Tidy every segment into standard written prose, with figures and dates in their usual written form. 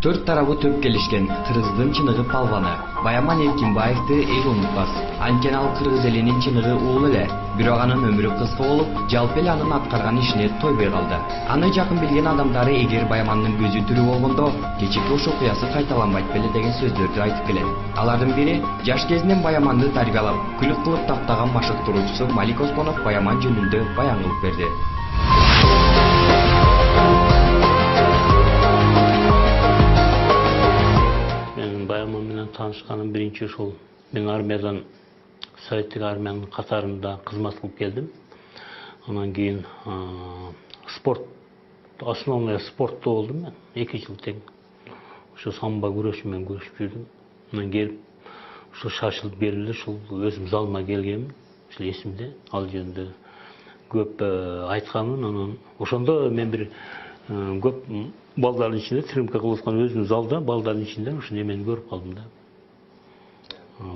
Төрт тарабы төп келишкен Кыргыздын чыныгы палваны Баяман Эркинбаевди эл унутпас. Анткени ал кыргыз элинин чыныгы уулу эле. Бирок анын өмүрү кыска болуп, жалпы эле анын аткарган ишине тойбой калды. Аны жакын билген адамдары эгер Баямандын көзү тирүү болгондо, кечээки ош окуясы кайталанбайт беле деген сөздөрдү айтып келет. Алардын бири жаш кезинен Баяманды тарбиялап, күлүп кылып таптаган машыктыруучусу Малик Оспонов Баяман жөнүндө баян кылып берди. Баяман менен таанышканым биринчи ушул мен армиядан советтик армиянын катарында кызмат кылып келдим. Анан кийин спорт основной спортто болдум мен 2 жыл тең. Ошо самбо күрөшү менен күрөшүп жүрдүм. Анан келип ушул шашылып берилди, ушул өзүм залыма келгенмин. Ушул эсимде, ал жөнүндө көп айтканмын. Анан ошондо мен бир көп балдардын ичинде тренировка кылып аткан өзүм залда балдардын ичинде ушул эмени көрүп калдым да.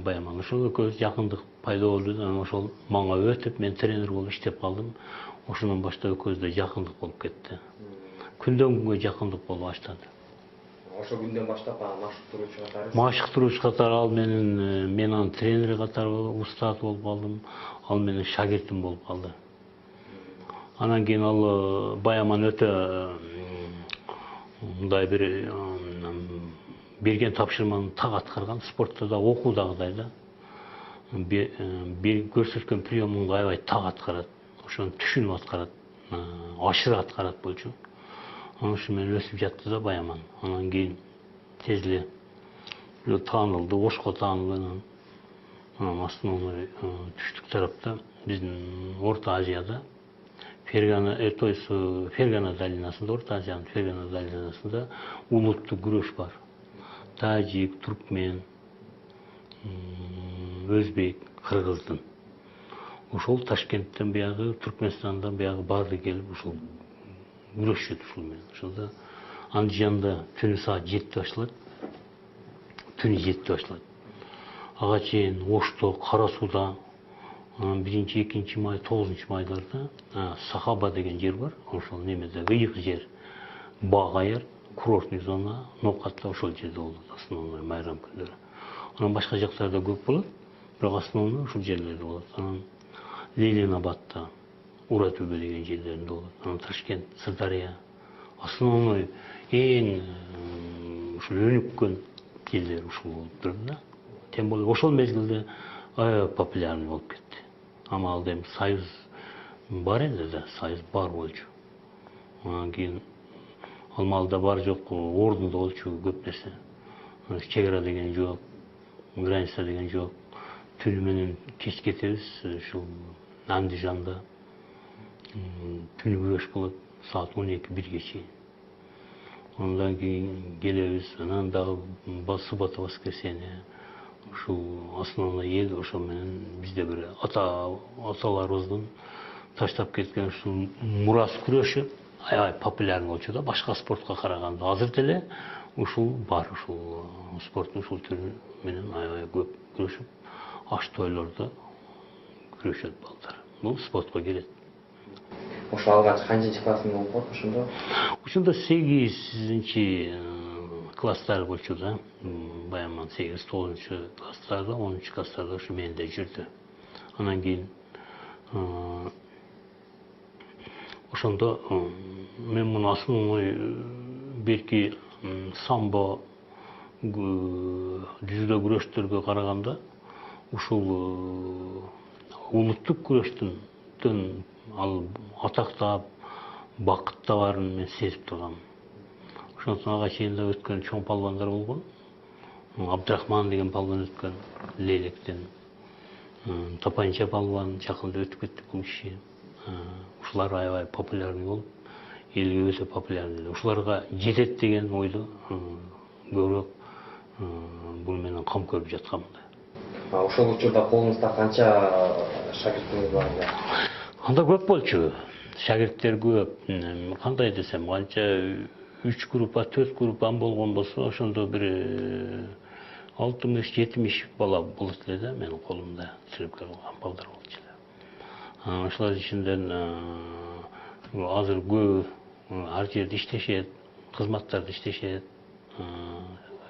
Баяман ошол экөөбүз жакындык пайда болду. Анан ошол мага өтүп, мен тренер болуп иштеп калдым. Ошондон баштап экөөбүздө жакындык болуп кетти. Күндөн күнгө жакындык болуп баштады. Ошол күндөн баштап машыктыруучу катары ал мен анын тренери катары устат болуп калдым. Ал менин шагиртим болуп калды. Анан кийин ал Баяман өтө мындай бир берген тапшырманы так аткарган, спортто да окуудагыдай да. Бир көрсөткөн приемун аябай так аткарат. Ошону түшүнүп аткарат, ашыра аткарат болчу. Анан ушу менен өсүп жатты да Баяман. Анан кийин тез эле таанылды, Ошко таанылды. Анан основной түштүк тарапта биздин Орто Азияда Фергана долинасында, Орто Азиянын Фергана долинасында улуттук күрөш бар. Тажик, туркмен, өзбек, кыргыздын. Ошол Ташкенттен биягы, Туркменстандан биягы баары келип ушул күрөшөт ушул менен. Ошондо Андижанда түнү саат 7 башталат. Түнү 7 башталат. Ага чейин Ошто, Кара Сууда, 1-2 май, 9 майларда Сахаба деген жер бар. Ошол немеде ыйык жер, бак аяр, курортный зона, ноокатта ошол жерде болот основной майрам күндөрү. Анан башка жактарда көп болот, бирок основной ушул жерлерде болот. Анан Ленинабадта, Ура-Төбө деген жерлеринде болот. Анан Ташкент, Сырдария основной эң ушул өнүккөн жерлер ушул болуп турду да. Тем более ошол мезгилде популярный болуп кетти. Ама ал эми союз бар эле да, союз бар болчу. Анан кийин ал маалда бар жок ордунда болчу көп нерсе. Чек ара деген жок, граница деген жок. Түнү менен кеч кетебиз ушул Андижанда. Түнү күрөш болот саат 12-1 чейин. Андан кийин келебиз, анан дагы суббота, воскресенье. Ушул основной эл ошол менен бизде бир аталарыбыздын таштап кеткен ушул мурас күрөшү аябай популярный болчу да, башка спортко караганда. Азыр деле ушул бар, ушул спорттун ушул түрү менен аябай көп күрөшүп, аш тойлордо күрөшөт балдар. Бул спортко кирет. Ошо алгач канчынчы классында окуп ошондо? Ошондо 8-чи класстар болчу да. Баяман 8-9 класстарда, 10 класстарда ушу менде жүрдү. Анан кийин ошондо мен муну основной бирки самбо, жүзүдө күрөштөргө караганда ушул улуттук күрөштөн ал атактап, бакытта баарын мен сезип тургам. Ошондон ага чейин да өткөн чоң палвандар болгон. Абдрахман деген палван өткөн Лелектен. Тапанча палван жакында өтүп кетти бул киши. Ушулар аябай популярный болуп, элге өтө популярный. Ушуларга жетет деген ойдо көбүрөөк бул менен кам көрүп жаткам да. Ошол учурда колуңузда канча шагиртиңиз бар эле? Анда көп болчу. Шагирттер көп. Кандай десем, канча 3 группа, 4 группам болгон болсо, ошондо бир 60-70 бала болот эле да менин колумда тренировка кылган балдар болчу эле. Ошолор ичинен азыр көбү ар жерде иштешет, кызматтарда иштешет.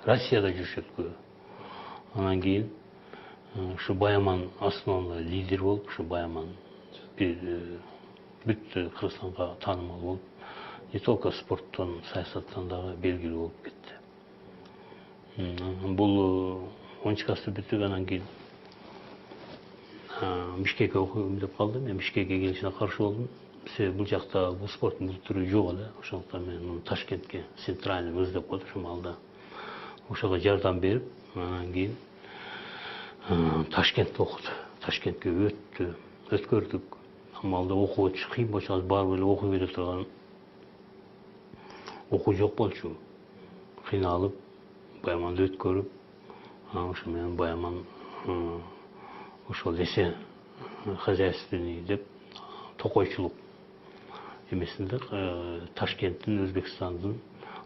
Россияда жүрүшөт көбү. Анан кийин ушу Баяман основной лидер болуп, ушу Баяман бүт Кыргызстанга таанымал болуп, не только спорттон, саясаттан дагы белгилүү болуп кетти. Бул 10 классты бүтүп анан кийин Бишкекке окуйм деп калдым. Мен Бишкекке келишине каршы болдум. Себеби бул жакта бул спорттун бул түрү жок эле. Ошондуктан мен Ташкентке, центральный ыздеп коюп ошол маалда ошого жардам берип, анан кийин Ташкентте окуду. Ташкентке өткөрдүк. Амалда окуп өтүш кыйын болчу, азыр барып эле окуй бере турган окуу жок болчу. Кыйналып, Баяманды өткөрүп, ошо менен Баяман ошол эсе хозяйственный деп токойчулук эмесинде Ташкенттин, Өзбекстандын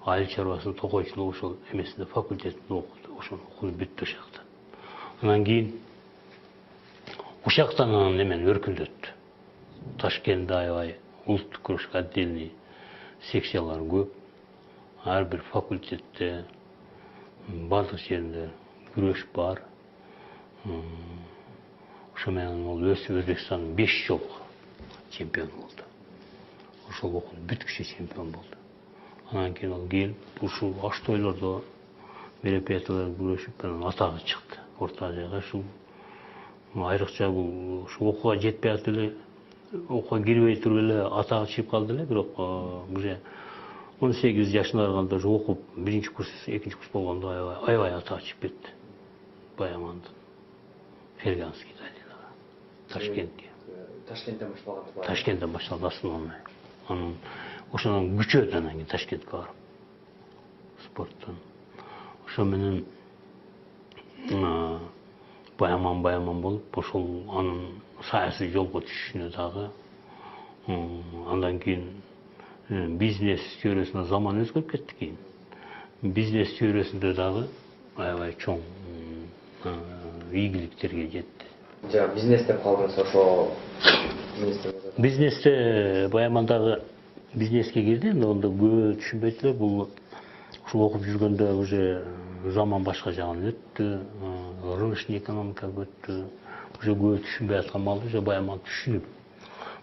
айыл чарбасынын токойчулук ошол эмесинде факультетинде окуду. Ошону окуп бүттү ошакта. Анан кийин ушактан анан эмен өркүндөттү. Ташкентте аябай улуттук күрөшкө отдельный секциялар көп. Ар бир факультетте бардык жеринде күрөш бар. Ошо менен ол өсүп Өзбекстандын 5 жолку чемпион болду. Ошол окуп бүткүчө чемпион болду. Анан кийин ал келип ушул аш тойлордо мероприятияларда күрөшүп анан атагы чыкты. Орто Азияга ушул айрыкча бул ушу окууга жетпей атып эле, окууга кирбей туруп эле атагы чыгып калды эле, бирок уже 18 жашына барганда уже окуп 1-курс, 2-курс болгондо аябай атагы чыгып кетти. Баямандын Ферганский долинага, Ташкентке. Ташкенттен башталган. Ташкенттен башталды основной. Анан ошондон күчөдү анан кийин Ташкентке барып спорттон. Ошо менен Баяман болуп, ошол анын саясий жолго түшүшүнө дагы андан кийин бизнес чөйрөсүндө заман өзгөрүп кетти кийин. Бизнес чөйрөсүндө дагы аябай чоң ийгиликтерге жетти. Жа бизнес деп калдыңыз, ошо бизнесте Баямандагы бизнеске кирди, эми онда көп түшүнбөйт эле. Бул ушул окуп жүргөндө уже заман башка жагын өттү, рыночный экономикага өттү. Уже көп түшүнбөй аткан маалда уже Баяман түшүнүп,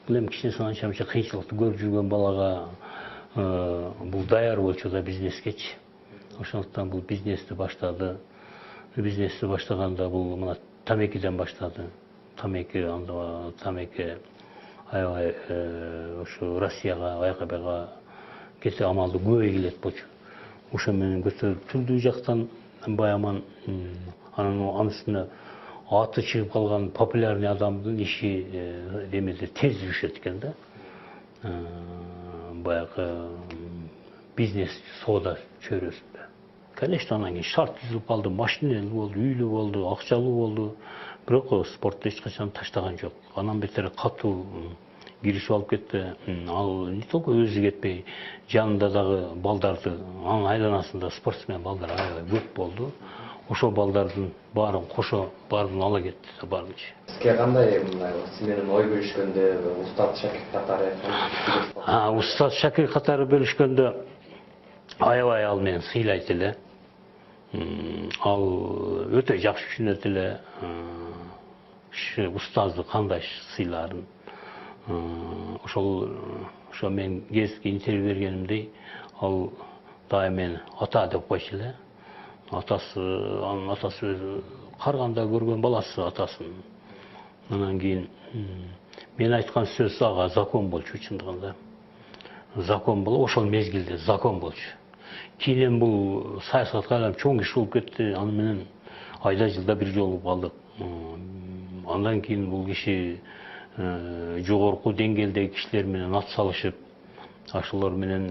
бул эми кичине анча-мынча кыйынчылыкты көрүп жүргөн балага бул даяр болчу да бизнескечи. Ошондуктан бул бизнести баштады. Бизнести баштаганда бул мына тамекиден баштады. Тамеки аябай ошо Россияга, АКБга кете амалды көбөй келет болчу. Ошо менен көтөрүлдүү жактан Баяман анын үстүнө аты чыгып калган популярный адамдын иши демеде тез жүрүшөт экен да. Баягы бизнес соода чөйрөсүндө. Конечно, анан кийин шарт түзүлүп калды, машинелүү болду, үйлүү болду, акчалуу болду. Бирок спортты эч качан таштаган жок. Анан бетер катуу киришип алып кетти. Ал не только өзү кетпей, жанында дагы балдарды, анын айланасында спортсмен балдар аябай көп болду. Ошол балдардын баарын кошо баарын ала кетти да барынча. Сизге кандай мындай сиз менен ой бөлүшкөндө, устат шакирт катары? Устат шакирт катары бөлүшкөндө аябай ал мени сыйлайт эле. Ал өтө жакшы түшүнөт эле устазды кандай сыйларын. Ошо мен кезки интервью бергенимдей, ал дайым мени ата деп койчу эле. Анын атасы өзү карганда көргөн баласы атасын. Анан кийин мен айткан сөз ага закон болчу чындыгында. Закон болуп, ошол мезгилде закон болчу. Кийин бул саясатка айланып чоң иш болуп кетти. Аны менен айда жылда бир жолугуп калдык. Андан кийин бул киши жогорку деңгээлдеги кишилер менен ат салышып, ошолор менен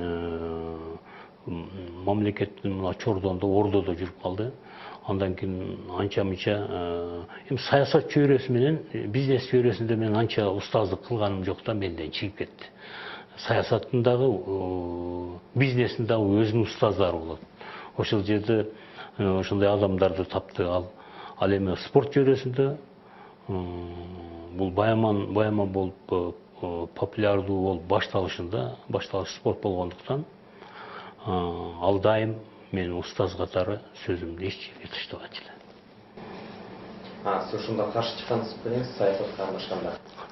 мамлекеттин мына чордондо, ордодо жүрүп калды. Андан кийин анча-мынча эми саясат чөйрөсү менен, бизнес чөйрөсүндө мен анча устаздык кылганым жок да, менден чыгып кетти. Саясаттын дагы, бизнестин дагы өзүнүн устаздары болот. Ошол жерде ошондой адамдарды тапты. Ал эми спорт чөйрөсүндө бул Баяман болуп популярдуу болуп башталыш спорт болгондуктан ал дайым мен ұстаз қатары сөзімді еш жерге таштабады эле. Сіз ушунда каршы чыккансыз белеңиз саясатка аралашканда?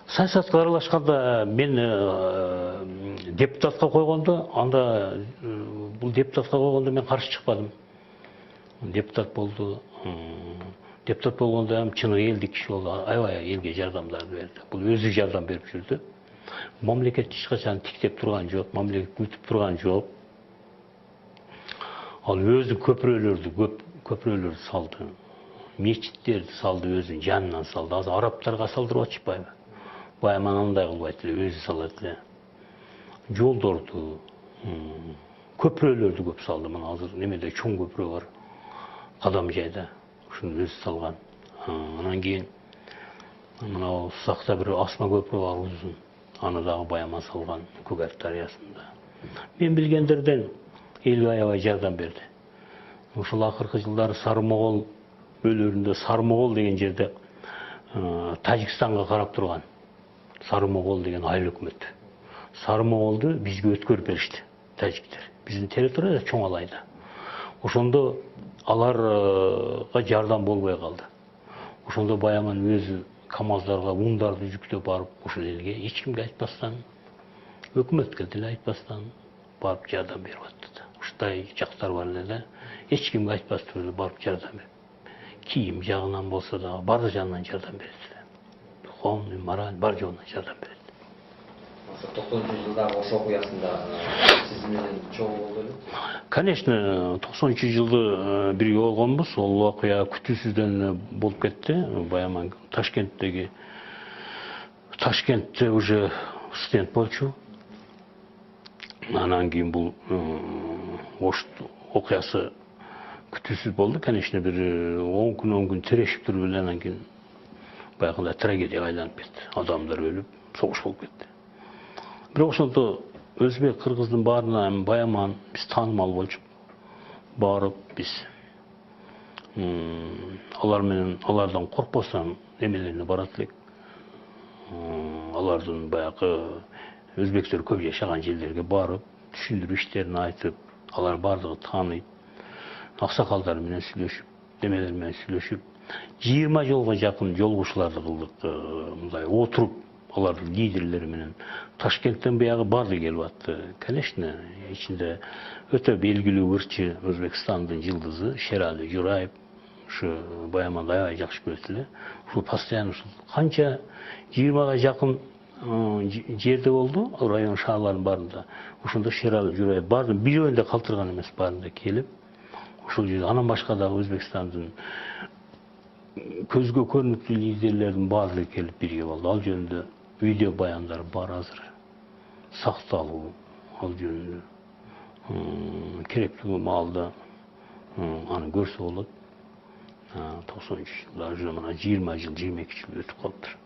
Саясатқа аралашқанда мен депутатқа қойғанда, анда бұл депутатқа қойғанда мен қарсы шықпадым. Депутат болды. Депутат болғанда чыны елді кіші болды. Аябай елге жардамдарды берді. Бұл өзі жардам беріп жүрді. Мамлекет ешқашан тиктеп тұрған жоқ, мамлекет күтіп тұрған жоқ. Ал өзі көпірелерді салды. Мешіттерді салды, өзінің жанынан салды. Азы арабтарға салдырып атышпайды. Байаман андай қылбайды, өзі салады. Жолдарды, көпірелерді көп салды. Мына азыр немеде чоң көпірі бар. Қадам жайда. Шunu өзі салған. Анан кейін мынау сақта бір асма көпірі бар uzun. Анадағы Байаман салған Көкарт дариясында. Мен білгендерден елге аябай жардам берді. Ошол акыркы жылдары Сарымоғол өлөрүндө Сарымоғол деген жерде Тажикстанга карап турган. Сарымоғол деген айыл өкмөт. Сарымоғолду бизге өткөрүп беришти тажиктер. Биздин территорияда чоң алайда. Ошондо аларга жардам болбой калды. Ошондо Байаман өзү камаздарга ундарды жүктөп барып, ошол элге эч кимге айтпастан, өкмөткө деле айтпастан барып жардам берип атты. Ушундай жактар бар эле да, эч кимге айтпастан эле барып жардам берип. Кийим жагынан болсо да бар жагынан жардам берет. Духовный, мораль бар жагынан жардам берет. 90-жылдагы ошол окуясында сиз менен чогуу болду эле? Конечно, 90-жылды бирге болгонбуз. Ол окуя күтүүсүздөн болуп кетти. Байаман Ташкентте уже студент болчу. Анан кийин бул Ош окуясы күтүүсүз болду. Конечно, бир 10 күн тирешип туруп эле анан кийин баягындай трагедияга айланып кетти. Адамдар өлүп, согуш болуп кетти. Бирок ошондо өзбек, кыргыздын баарына Байаман биз таанымал болчу. Барып биз алардан коркпостон эмелерине барат элек. Алардын баягы өзбектер көп жашаган жерлерге барып, түшүндүрүү иштерин айтып, алар бардыгы тааныйт. Аксакалдар менен сүйлөшүп, эмелер менен сүйлөшүп, 20 жолго жакын жолугушууларды кылдык. Мындай отуруп, алардын лидерлери менен Ташкенттен баягы барды келип атты. Конечно, ичинде өтө белгилүү ырчы Өзбекстандын жылдызы Шерали Жураев, ушу Байаманды аябай жакшы көрөт эле. Ушул постоянно канча 20га жакын жерде болду, район шаарлардын баарында. Ошондо Шерали Жураев барды, бирөөндө калтырган эмес, баарында келип, ошол жерде анан башка да Өзбекстандын көзгө көрүнүктүү лидерлердин баардыгы келип бирге болду. Ал жөнүндө видео баяндар бар азыр. Сакталуу, ал жөнүндө керектүү маалда аны көрсө болот. 90-жылдар уже мына 20 жыл, 22 жыл өтүп калыптыр.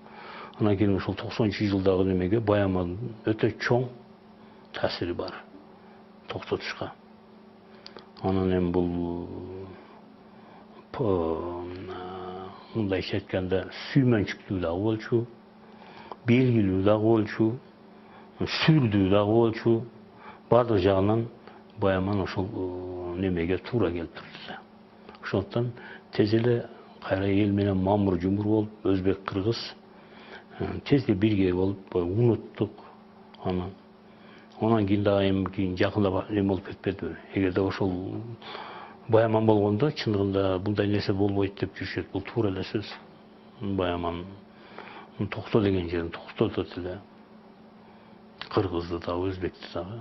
Анан кийин ошол 90-жылдагы немеге Байамандын өтө чоң таасири бар. Токтотушка. Анан эми бул мындайча айтканда сүймөнчүктүү дагы болчу, белгилүү дагы болчу, сүрдүү дагы болчу. Бардык жагынан Байаман ошол немеге туура келип турду. Ошондон тез эле кайра эл менен мамыр жумур болуп, өзбек, кыргыз тез эле бирге болуп унуттук аны. Анан кийин дагы эми жакында эме болуп кетпедиби? Эгерде ошол Байаман болгондо чындыгында мындай нерсе болбойт деп жүрүшөт. Бул туура эле сөз. Байаман токто деген жерин токтотот эле. Кыргызды дагы, өзбекти дагы.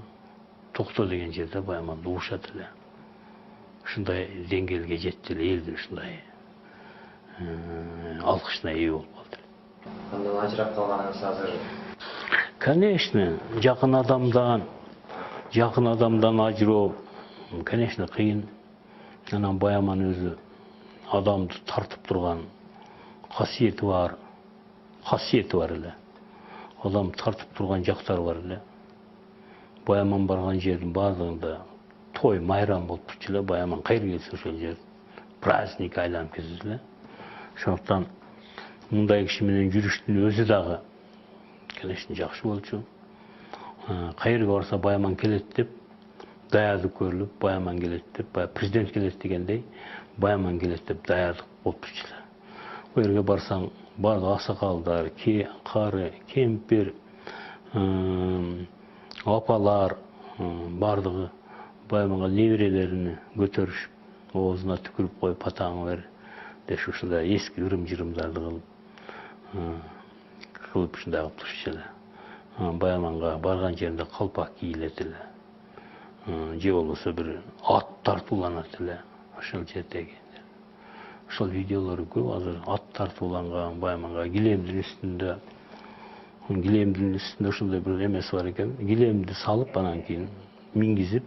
Токто деген жерде Байаманды угушат эле. Ушундай деңгээлге жетти эле, элдин ушундай алкышына ээ болуп калды. Андан ажырап калганыңыз азыр? Конечно, жакын адамдан ажыроо, конечно, кыйын. Анан Байаман өзү адамды тартып турган касиети бар эле. Адам тартып турган жактары бар эле. Байаман барган жердин бардыгында той, майрам болуп турчу эле. Байаман кайер келсе ошол жер праздник айланып кетет эле. Ошондуктан мындай киши менен жүрүштүн өзү дагы, конечно, жакшы болчу. Кайерге барса Байаман келет деп даярдык көрүлүп, Баяман келет деп, президент келет дегендей, Баяман келет деп даярдык болуп турчу. Бу жерге барсаң, бардык аксакалдар, кары, кемпир, апалар, бардыгы Баяманга неберелерин көтөрүшүп, оозуна түкүрүп коюп, патаңы бер деп ушундай эски ырым-жырымдарды кылып ушундай кылып турчу эле. Баяманга барган жеринде калпак кийилет эле. Же болбосо бир ат тартууланат эле ошол жердеги. Ошол видеолор көп азыр ат тартууланган Баяманга килемдин үстүндө ошондой бир эмеси бар экен. Килемди салып, анан кийин мингизип,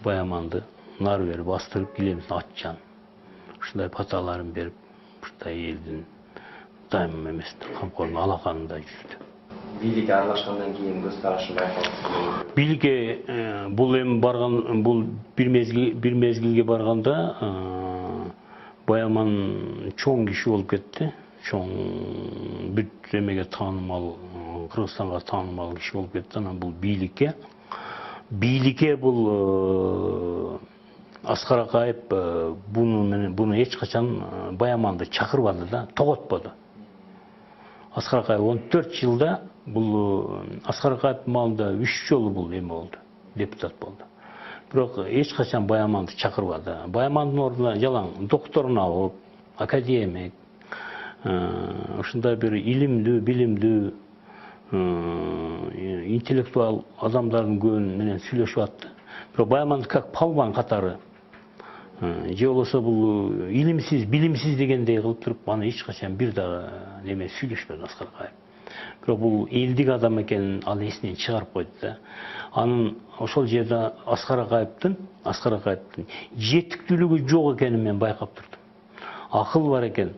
Баяманды нары бери бастырып, килемдин атчан. Ушундай паталарын берип, ушундай элдин дайым эмесинде, камкорунун алаканында жүрдү. Бийликке аралашкандан кийин көз карашын байкалып. Бийликке бул эми барган, бул бир мезгилге барганда Баяман чоң киши болуп кетти. Чоң бүт эмеге таанымал, Кыргызстанга таанымал киши болуп кетти. Анан бул бийликке бул Аскар Акаев буну эч качан Баяманды чакырбады да, тоготподу. Аскар Акаев 14 жылда бул Аскар Акаев маалында 3 жолу бул эме болду, депутат болду. Бирок эч качан Баяманды чакырбады. Баямандын ордуна жалаң докторун алып, академик, ушундай бир илимдүү, билимдүү, интеллектуал адамдардын көбү менен сүйлөшүп атты. Бирок Баяманды как палван катары, же болбосо бул илимсиз, билимсиз дегендей кылып туруп, аны эч качан бир дагы неме сүйлөшпөдү Аскар Акаев. Бирок бул элдик адам экенин ал эсинен чыгарып койду да. Анын ошол жерде Аскар Акаевдин жетиктүүлүгү жок экенин мен байкап турдум. Акыл бар экен,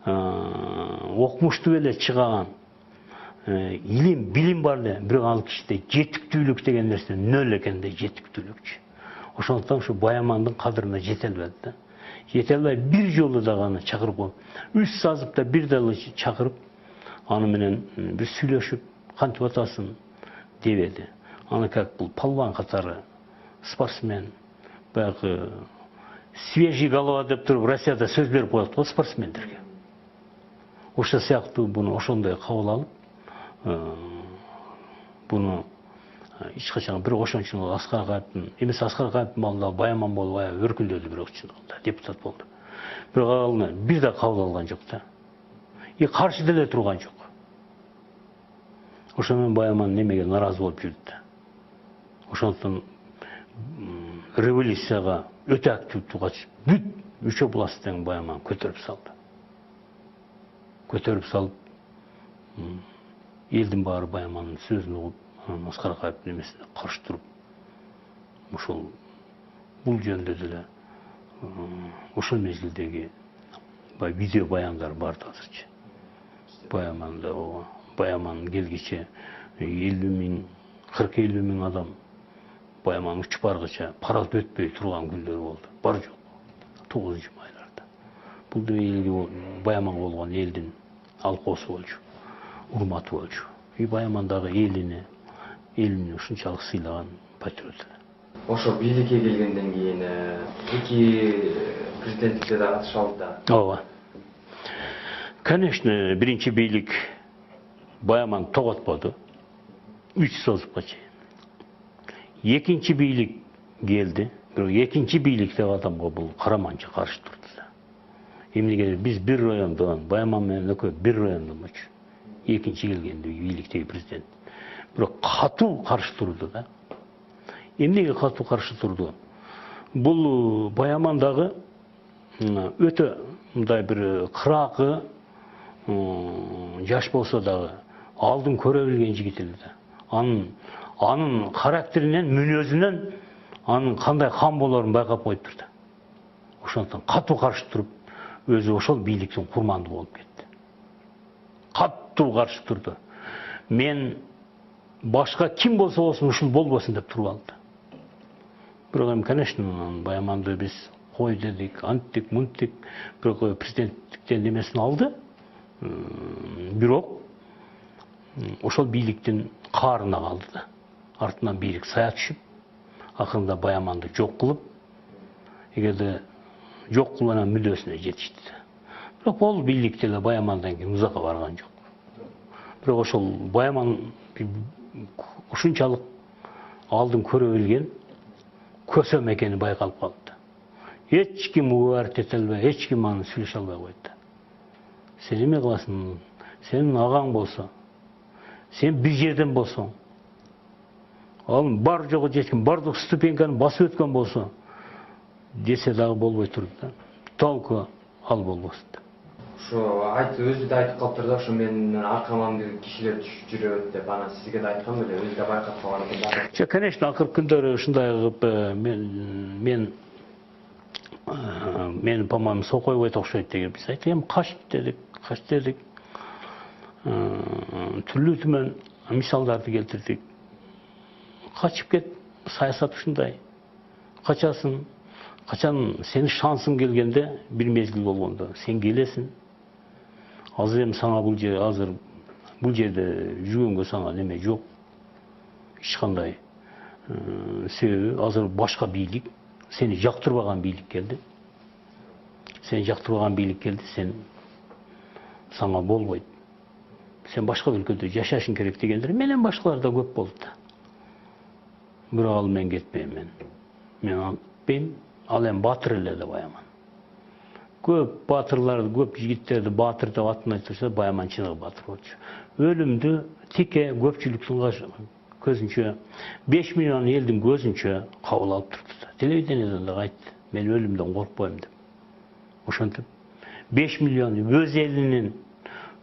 окумуштуу эле чыгаган, илим, билим бар эле, бирок ал кишиде жетиктүүлүк деген нерсе нөл экен да, жетиктүүлүкчү. Ошондуктан ушу Баямандын кадырына жете албады да. Жете албай бир жолу дагы аны чакырып коюп, үч сазып да бир дагы чакырып, аны менен бир сүйлөшүп, кантип атасың дебеди. Аны как бул палван катары спортсмен, баягы свежий голова деп туруп Россияда сөз берип коет го спортсмендерге. Ошол сыяктуу буну ошондой кабыл алып, буну эч качан бирок ошончун Аскар Акаевдин, эмесе Аскар Акаевдин маалында Баяман болуп өркүндөдү, бирок чындыгында депутат болду. Бирок ал бир да кабыл алган жок да. Каршы деле турган жок. Ошону менен Баяман немеге наразы болуп жүрдү да. Ошондуктан революцияга өтө активдүү катышып, бүт үч областтын Баяман көтөрүп салды. Көтөрүп салып, элдин баары Баямандын сөзүн угуп, Аскар Акаевдин эмесине каршы туруп, ошол бул жөнүндө деле ошол мезгилдеги видео баяндар бар да азырчы. Баяман келгиче 40-50 миң адам Баяман учуп баргыча парад өтпөй турган күндөр болду. Бар жок. 9-майларда. Бул да Баяманга болгон элдин алкоосу болчу, урматы болчу. Баямандагы элине ушунчалык сыйлаган патриот эле. Ошо бийликке келгенден кийин эки президенттикке да катыша алды да. Ооба. Конечно, биринчи бийлик Баяман тоготподу. 3 созупка чейин. Экинчи бийлик келди. Бирок экинчи бийлик деп адамга бул караманча каршы турду да. Эмнеге биз бир райондон, Баяман менен экөө бир райондомчу. Экинчи келгенде бийликтеги президент. Бирок катуу каршы турду да. Эмнеге катуу каршы турду? Бул Баямандагы өтө мындай бир кыракы, жаш болсо дагы алдын көрө билген жигит эле да. Анын характеринен, мүнөзүнөн анын кандай кам болорун байкап коюптур да. Ошондуктан катуу каршы туруп, өзү ошол бийликтин курманды болуп кетти. Катуу каршы турду. Мен башка ким болсо болсун ушул болбосун деп туруп алды. Бирок эми, конечно, Баяманды биз кой дедик, анттик, мунттик, бирок президенттиктен немесин алды. Бирок ошол бийликтин каарына калды да. артынан бийлик сая түшүп, акырында Баяманды жок кылып, эгерде жок кылган мүддөсүнө жетишти. Бирок ол бийлик деле Баямандан кийин узакка барган жок. Бирок ошол Баяман ушунчалык алдын көрө билген көсөм экени байкалып калды. Эч ким убарт эте албай, эч ким аны сүйлөшө албай койду. Сен эме кыласың? Сенин агаң болсо, сен бир жерден болсоң, ал бар жогу жеткен, бардык ступеньканы басып өткөн болсо, десе дагы болбой турду да. Толку ал болбосун. Ошо өзү да айтып калыптыр да, ошо менин аркаман бир кишилер түшүп жүрөт деп, ана сизге да айткан беле, өзү да байкап калган экен да. Конечно, акыркы күндөрү ушундай кылып мен по-моему Сокойбойт окшойт деген биз айттык, кач дедик. Түрлүү түмөн мисалдарды келтирдик. Качып кет, саясат ушундай. Качасың, качан сенин шансың келгенде, бир мезгил болгондо сен келесиң. Азыр эми сага бул жерде жүргөнгө сага неме жок. Эч кандай себеби азыр башка бийлик, сени жактырбаган бийлик келди. Сага болбойт. Сен башка өлкөдө жашашың керек дегендер менен башкалар да көп болду да. Бирок ал мен кетпейм. Мен кетпейм. Ал эми батыр эле да Баяман. Көп батырларды, көп жигиттерди батыр деп атын айтса, Баяман чыныгы батыр болчу. Өлүмдү тике көпчүлүктүн көзүнчө, 5 миллион элдин көзүнчө кабыл алып турду да. Телевидениеден да айтты. Мен өлүмдөн коркпойм деп. Ошентип 5 миллион өз элинин,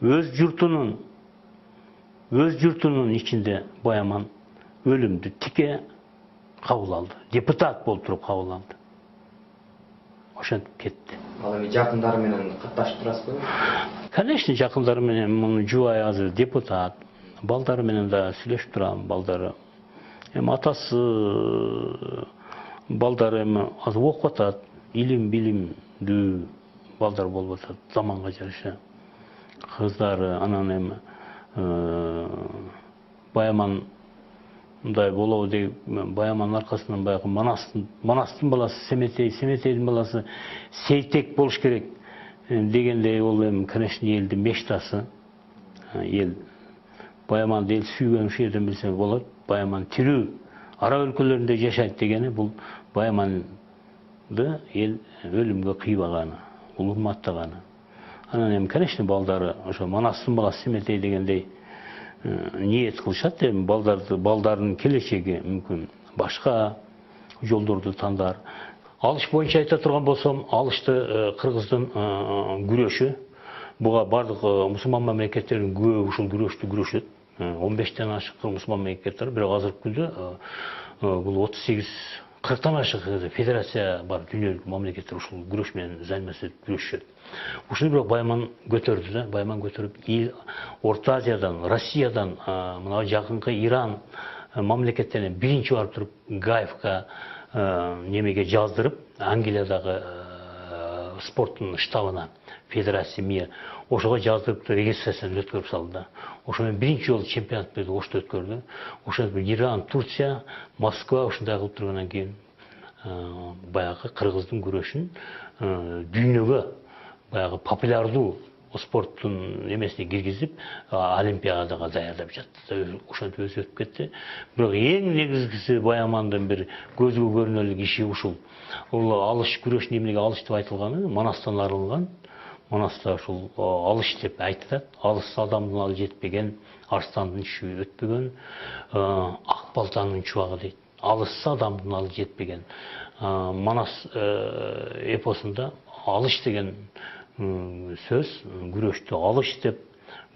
өз журтунун ичинде Баяман өлүмдү тике кабыл алды. Депутат болуп туруп кабыл алды. Ошентип кетти. Ал эми жакындары менен катташып турасызбы? Конечно, жакындары менен муну жубай азыр депутат. Балдары менен да сүйлөшүп турам, балдары. Эми атасы балдары эми азыр окуп атат, билимдүү балдар болуп атат, заманга жараша. Кыздары анан эми Баяман мындай болобу деп, Баямандын аркасынан баягы Манастын баласы Семетей, Семетейдин баласы Сейтек болуш керек дегендей, ол эми конечно элдин мечтасы. Эл Баяманды эл сүйгөн ушул жерден билсе болот. Баяман тирүү араб өлкөлөрүндө жашайт дегени бул Баяманды эл өлүмгө кыйбаганы, бул урматтаганы. Анан эми конечно балдары ошо Манастын баласы Семетей дегендей ниет кылышат, эми балдардын келечеги мүмкүн башка жолдорду тандар. Алыш боюнча айта турган болсом, алышты кыргыздын күрөшү. Буга бардык мусулман мамлекеттердин көбү ушул күрөштү күрөшөт. 15тен ашык мусулман мамлекеттер, бирок азыркы күндө бул 38-40тан ашык федерация бар, дүйнөлүк мамлекеттер ушул күрөш менен заниматься күрөшөт. Ушуну бирок Баяман көтөрдү да, Баяман көтөрүп Орто Азиядан, Россиядан, мына жакынкы Иран мамлекеттеринен биринчи барып туруп Гаевка немеге жаздырып, Англиядагы спорттун штабына, федерация мир, ошого жаздырып регистрацияны өткөрүп салды да. Ошо менен биринчи жолу чемпионатты ошто өткөрдү. Ошо Иран, Турция, Москва ушундай кылып тургандан кийин баягы кыргыздын күрөшүн дүйнөгө баягы популярдуу спорттун эмесине киргизип, олимпиадага даярдап жатты. Ошентип өзү өтүп кетти. Бирок эң негизгиси Баямандын бир көзгө көрүнөлүк иши ушул. Ул алыш күрөшүн эмнеге алыш деп айтылганы, Манастан арылган. Манаста ушул алыш деп айтылат. Алыс адамдын алы жетпеген, арстандын чүбү өтпөгөн, ак балтанын чубагы дейт. Алыс адамдын алы жетпеген. Манас эпосунда алыш деген сөз, күрөштү алыш деп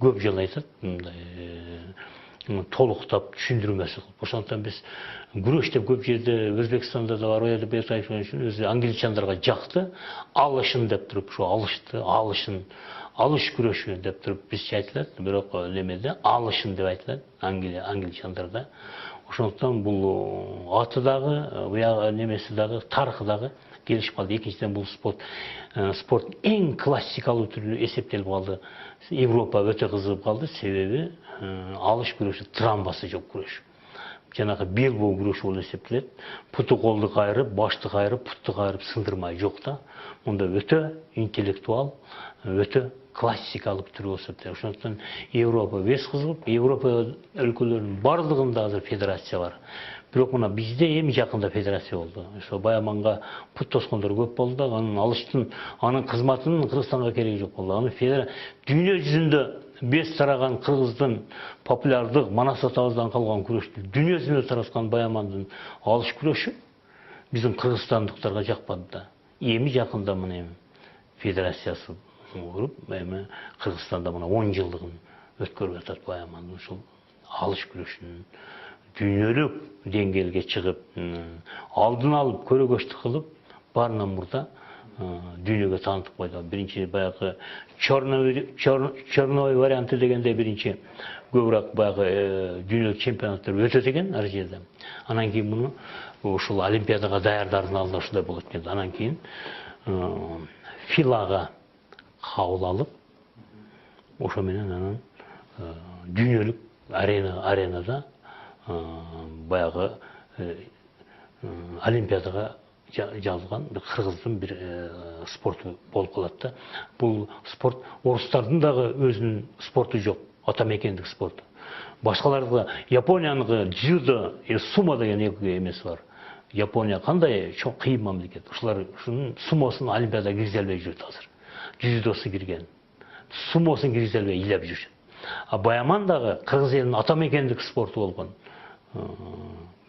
көп жолу айтат, толуктап түшүндүрмөсү кылып. Ошондуктан биз күрөш деп көп жерде Өзбекстанда да бар, ояда бет айтылган үчүн өзү англичандарга жакты, алышын деп туруп, ушу алышты, алышын, алыш күрөшү деп туруп бизче айтылат, бирок немеде алышын деп айтылат англичандарда. Ошондуктан бул аты дагы, буягы немеси дагы, тарыхы дагы келишип калды. Экинчиден бул спорт эң классикалуу түрү эсептелип калды. Европа өтө кызыгып калды, себеби алыш күрөшү трамбасы жок күрөш. жанагы бел буу күрөш болуп эсептелет. Путу колду кайрып, башты кайрып, путту кайрып сындырмай жок да. Мында өтө интеллектуал, өтө классикалык түрү болуп эсептелет. Ошондуктан Европа бес кызыгып, Европа өлкөлөрүнүн бардыгында азыр федерация бар. Бирок мына бизде эми жакында федерация болду. Ошо Баяманга пут тоскондор көп болду да, анын алыштын, анын кызматынын Кыргызстанга кереги жок болду. Аны дүйнө жүзүндө бес тараган кыргыздын популярдык Манас атабыздан калган күрөштү дүйнө жүзүнө тараткан Баямандын алыш күрөшү биздин кыргызстандыктарга жакпады да. Эми жакында мына федерациясы куруп, эми Кыргызстанда мына 10 жылдыгын өткөрүп атат Баямандын ушул алыш күрөшүнүн дүйнөлүк деңгээлге чыгып, алдын алып, көрөгөчтүк кылып, баарынан мурда дүйнөгө таанытып койду. Биринчи баягы черновой варианты дегенде биринчи көбүрөөк баягы дүйнөлүк чемпионаттар өтөт экен ар жерде. Анан кийин муну ушул Олимпиадага даярдардын алдында ушундай болот экен. Анан кийин филага кабыл алып, ошо менен анан дүйнөлүк аренада баягы Олимпиадага жазылган кыргыздын бир спорту болуп калат да. Бул спорт орустардын дагы өзүнүн спорту жок, ата мекендик спорту. Башкаларга Японияныкы дзюдо, сумо деген эки эмеси бар. Япония кандай чоң кыйын мамлекет. Ушулар ушунун сумосун Олимпиадага киргизе албай жүрөт азыр. Дзюдосу кирген. Сумосун киргизе албай ыйлап жүрүшөт. А Баяман дагы кыргыз элинин ата мекендик спорту болгон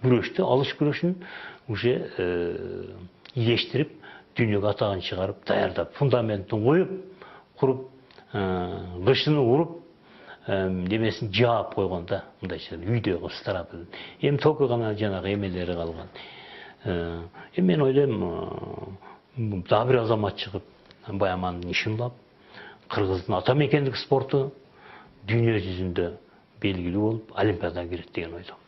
күрөштү, алыш күрөшүн уже иештирип, дүйнөгө атагын чыгарып, даярдап, фундаментин коюп, куруп, кышын уруп, демесин жаап койгон да, мындайча үйдө кыстырап. Эми только гана жанагы эмелери калган. Эми мен ойлойм, дагы бир азамат чыгып, Баямандын ишин улап, кыргыздын ата мекендик спорту дүйнө жүзүндө белгилүү болуп, Олимпиадага кирет деген ойдомун.